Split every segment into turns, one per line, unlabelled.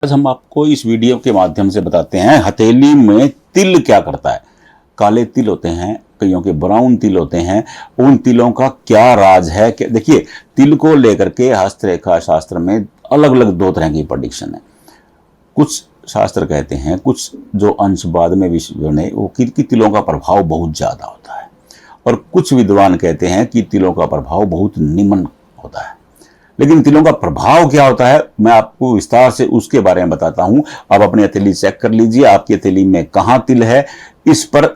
आज हम आपको इस वीडियो के माध्यम से बताते हैं हथेली में तिल क्या करता है। काले तिल होते हैं, कईयों के ब्राउन तिल होते हैं। उन तिलों का क्या राज है कि देखिए, तिल को लेकर के हस्तरेखा शास्त्र में अलग अलग दो तरह की प्रेडिक्शन है। कुछ शास्त्र कहते हैं, कुछ जो अंश बाद में विश्व ने वो कि तिलों का प्रभाव बहुत ज्यादा होता है, और कुछ विद्वान कहते हैं कि तिलों का प्रभाव बहुत निम्न होता है। लेकिन तिलों का प्रभाव क्या होता है, मैं आपको विस्तार से उसके बारे में बताता हूं। आप अपनी हथेली चेक कर लीजिए, आपकी हथेली में कहां तिल है, इस पर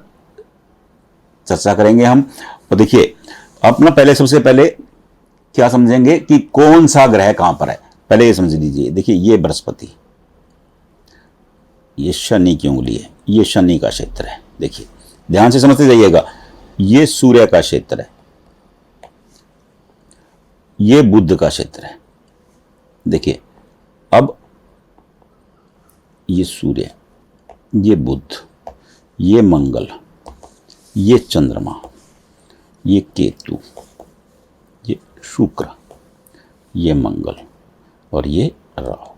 चर्चा करेंगे हम। और देखिए, अपना पहले सबसे पहले क्या समझेंगे कि कौन सा ग्रह कहां पर है, पहले ये समझ लीजिए। देखिए, ये बृहस्पति, ये शनि की उंगली है, ये शनि का क्षेत्र है। देखिए, ध्यान से समझते जाइएगा। ये सूर्य का क्षेत्र है, ये बुध का क्षेत्र है। देखिए, अब ये सूर्य, ये बुध, ये मंगल, ये चंद्रमा, ये केतु, ये शुक्र, ये मंगल और ये राहु।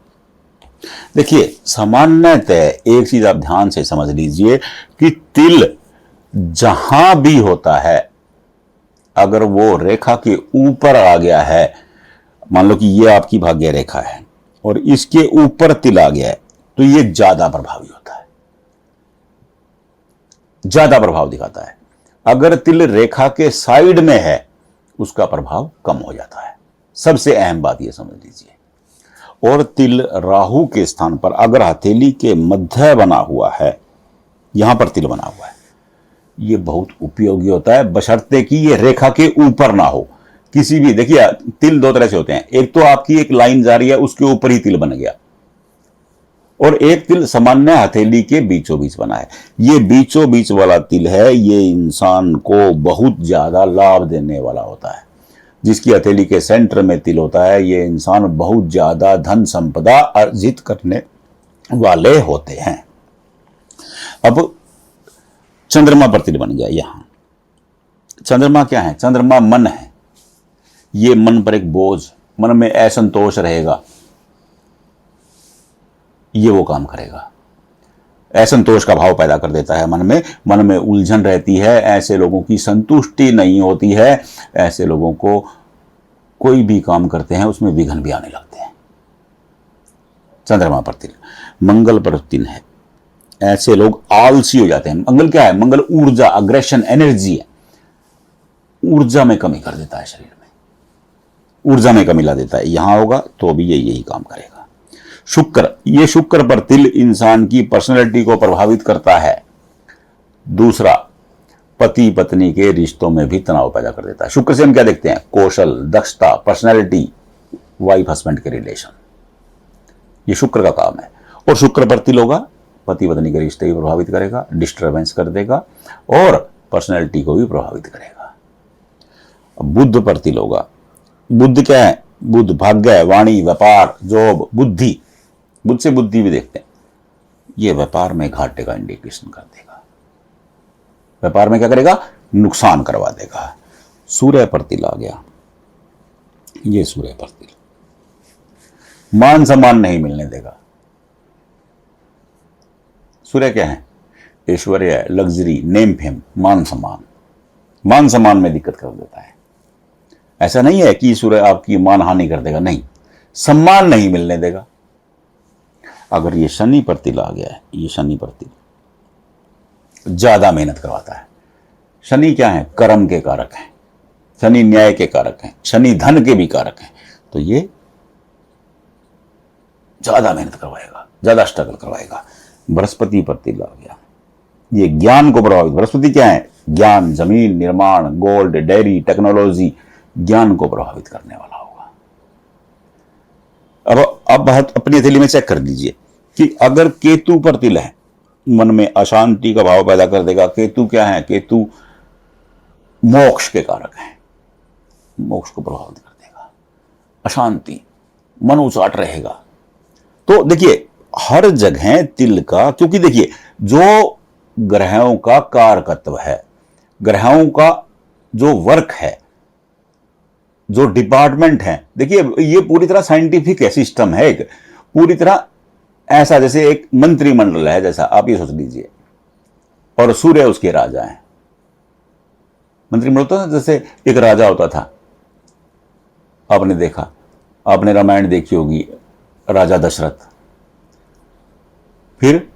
देखिए, सामान्यतः एक चीज आप ध्यान से समझ लीजिए कि तिल जहां भी होता है, अगर वो रेखा के ऊपर आ गया है, मान लो कि ये आपकी भाग्य रेखा है और इसके ऊपर तिल आ गया है, तो ये ज्यादा प्रभावी होता है, ज्यादा प्रभाव दिखाता है। अगर तिल रेखा के साइड में है, उसका प्रभाव कम हो जाता है। सबसे अहम बात यह समझ लीजिए। और तिल राहु के स्थान पर अगर हथेली के मध्य बना हुआ है, यहां पर तिल बना हुआ है, ये बहुत उपयोगी होता है, बशर्ते कि ये रेखा के ऊपर ना हो। किसी भी, देखिए, तिल दो तरह से होते हैं। एक तो आपकी एक लाइन जा रही है, उसके ऊपर ही तिल बन गया, और एक तिल सामान्य हथेली के बीचों बीच बना है। ये बीचों बीच वाला तिल है, ये इंसान को बहुत ज्यादा लाभ देने वाला होता है। जिसकी हथेली के सेंटर में तिल होता है, ये इंसान बहुत ज्यादा धन संपदा अर्जित करने वाले होते हैं। अब चंद्रमा पर तिल बन गया। यहां चंद्रमा क्या है? चंद्रमा मन है। ये मन पर एक बोझ, मन में असंतोष रहेगा, ये वो काम करेगा। असंतोष का भाव पैदा कर देता है मन में उलझन रहती है, ऐसे लोगों की संतुष्टि नहीं होती है, ऐसे लोगों को कोई भी काम करते हैं उसमें विघ्न भी आने लगते हैं। चंद्रमा पर तिल, मंगल पर तिल है, ऐसे लोग आलसी हो जाते हैं। मंगल क्या है? मंगल ऊर्जा, अग्रेशन, एनर्जी है। ऊर्जा में कमी कर देता है, शरीर में ऊर्जा में कमी ला देता है। यहां होगा तो भी ये यही काम करेगा। शुक्र, ये शुक्र पर तिल इंसान की पर्सनैलिटी को प्रभावित करता है। दूसरा, पति पत्नी के रिश्तों में भी तनाव पैदा कर देता है। शुक्र से हम क्या देखते हैं? कौशल, दक्षता, पर्सनैलिटी, वाइफ हस्बैंड के रिलेशन, ये शुक्र का काम है। और शुक्र पर तिल होगा, पति पत्नी के रिश्ते भी प्रभावित करेगा, डिस्टर्बेंस कर देगा, और पर्सनैलिटी को भी प्रभावित करेगा। अब बुध पर तिल होगा। बुध क्या है? बुध भाग्य, वाणी, व्यापार, जॉब, बुद्धि। बुध से बुद्धि भी देखते हैं। ये व्यापार में घाटे का इंडिकेशन कर देगा, व्यापार में क्या करेगा? नुकसान करवा देगा। सूर्य पर तिल आ गया, ये सूर्य पर तिल मान सम्मान नहीं मिलने देगा। सूर्य क्या है? ऐश्वर्य, लग्जरी, नेम फेम, मान सम्मान। मान सम्मान में दिक्कत कर देता है। ऐसा नहीं है कि सूर्य आपकी मान हानि कर देगा, नहीं, सम्मान नहीं मिलने देगा। अगर ये शनि पर तिल आ गया है, ये शनि पर तिल ज्यादा मेहनत करवाता है। शनि क्या है? कर्म के कारक हैं, शनि न्याय के कारक हैं, शनि धन के भी कारक हैं। तो ये ज्यादा मेहनत करवाएगा, ज्यादा स्ट्रगल करवाएगा। बृहस्पति पर तिल आ गया, ये ज्ञान को प्रभावित। बृहस्पति क्या है? ज्ञान, जमीन, निर्माण, गोल्ड, डेयरी, टेक्नोलॉजी, ज्ञान को प्रभावित करने वाला होगा। अब अपनी हथेली में चेक कर लीजिए कि अगर केतु पर तिल है, मन में अशांति का भाव पैदा कर देगा। केतु क्या है? केतु मोक्ष के कारक है, मोक्ष को प्रभावित कर देगा। अशांति, मन उचाट रहेगा। तो देखिए, हर जगह तिल का, क्योंकि देखिए, जो ग्रहों का कारकत्व है, ग्रहों का जो वर्क है, जो डिपार्टमेंट है, देखिए ये पूरी तरह साइंटिफिक है, सिस्टम है, एक पूरी तरह ऐसा जैसे एक मंत्रिमंडल है, जैसा आप ये सोच लीजिए, और सूर्य उसके राजा हैं। मंत्रिमंडल तो ना जैसे एक राजा होता था, आपने देखा, आपने रामायण देखी होगी, राजा दशरथ, फिर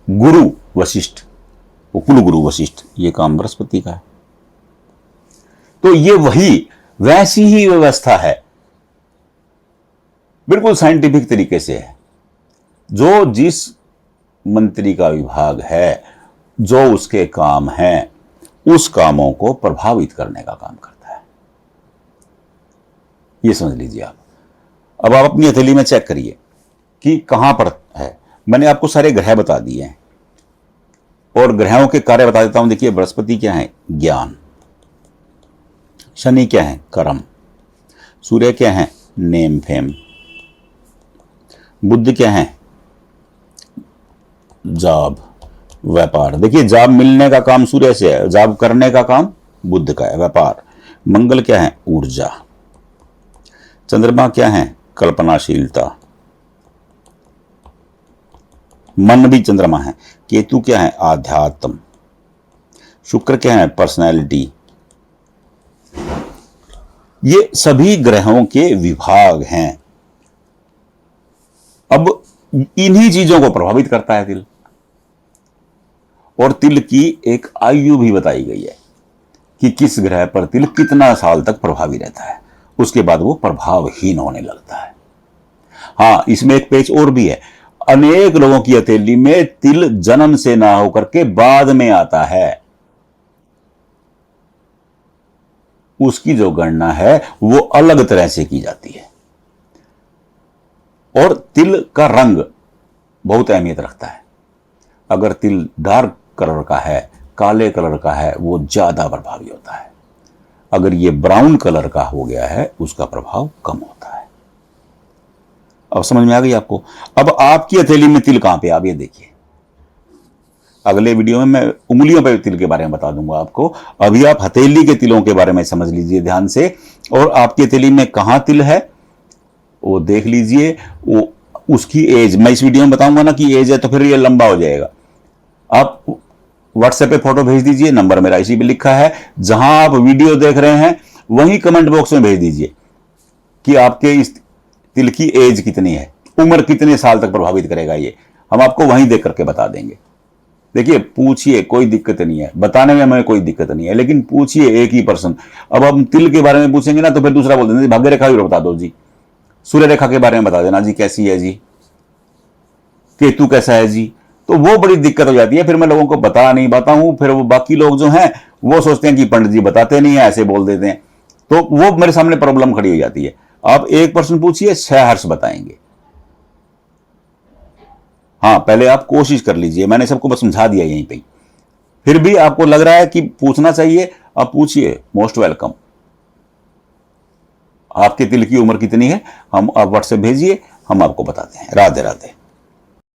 गुरु वशिष्ठ, वो कुल गुरु वशिष्ठ, ये काम बृहस्पति का है। तो ये वैसी ही व्यवस्था है, बिल्कुल साइंटिफिक तरीके से है। जो जिस मंत्री का विभाग है, जो उसके काम हैं, उस कामों को प्रभावित करने का काम करता है। ये समझ लीजिए आप। अब आप अपनी हथेली में चेक करिए कि कहां पर है। मैंने आपको सारे ग्रह बता दिए हैं और ग्रहों के कार्य बता देता हूं। देखिए, बृहस्पति क्या है? ज्ञान। शनि क्या है? कर्म। सूर्य क्या है? Name fame. बुध क्या है? जॉब, व्यापार। देखिए, जॉब मिलने का काम सूर्य से है, जॉब करने का काम बुध का है, व्यापार। मंगल क्या है? ऊर्जा। चंद्रमा क्या है? कल्पनाशीलता, मन भी चंद्रमा है। केतु क्या है? आध्यात्म। शुक्र क्या है? पर्सनैलिटी। ये सभी ग्रहों के विभाग हैं। अब इन्हीं चीजों को प्रभावित करता है तिल, और तिल की एक आयु भी बताई गई है कि किस ग्रह पर तिल कितना साल तक प्रभावी रहता है, उसके बाद वो प्रभावहीन होने लगता है। हाँ, इसमें एक पेच और भी है। अनेक लोगों की हथेली में तिल जन्म से ना होकर के बाद में आता है, उसकी जो गणना है वो अलग तरह से की जाती है। और तिल का रंग बहुत अहमियत रखता है। अगर तिल डार्क कलर का है, काले कलर का है, वो ज्यादा प्रभावी होता है। अगर ये ब्राउन कलर का हो गया है, उसका प्रभाव कम होता है। अब समझ में आ गई आपको? अब आपकी हथेली में तिल कहां पे, आप ये देखिए। अगले वीडियो में मैं उंगलियों पे तिल के बारे में बता दूंगा आपको। अभी आप हथेली के तिलों के बारे में समझ लीजिए ध्यान से, और आपकी हथेली में कहां तिल है वो देख लीजिए। वो उसकी एज मैं इस वीडियो में बताऊंगा ना कि एज है, तो फिर ये लंबा हो जाएगा। आप व्हाट्सएप पे फोटो भेज दीजिए, नंबर मेरा इसी पे लिखा है। जहां आप वीडियो देख रहे हैं वहीं कमेंट बॉक्स में भेज दीजिए कि आपके इस तिल की एज कितनी है, उम्र कितने साल तक प्रभावित करेगा ये, हम आपको वहीं देख करके बता देंगे। देखिए, पूछिए, कोई दिक्कत नहीं है, बताने में हमें कोई दिक्कत नहीं है, लेकिन पूछिए एक ही पर्सन। अब हम तिल के बारे में पूछेंगे ना तो फिर दूसरा बोल देंगे भाग्य रेखा भी बता दो जी, सूर्य रेखा के बारे में बता देना जी, कैसी है जी, केतु कैसा है जी। तो वो बड़ी दिक्कत हो जाती है, फिर मैं लोगों को बता नहीं पाता हूं। फिर वो बाकी लोग जो हैं वो सोचते हैं कि पंडित जी बताते नहीं है, ऐसे बोल देते हैं, तो वो मेरे सामने प्रॉब्लम खड़ी हो जाती है। आप एक पर्सन पूछिए, 6 हर्ष बताएंगे। हाँ, पहले आप कोशिश कर लीजिए, मैंने सबको बस समझा दिया यहीं पे। फिर भी आपको लग रहा है कि पूछना चाहिए, आप पूछिए, मोस्ट वेलकम। आपके तिल की उम्र कितनी है, हम आप व्हाट्सएप भेजिए, हम आपको बताते हैं। राधे राधे।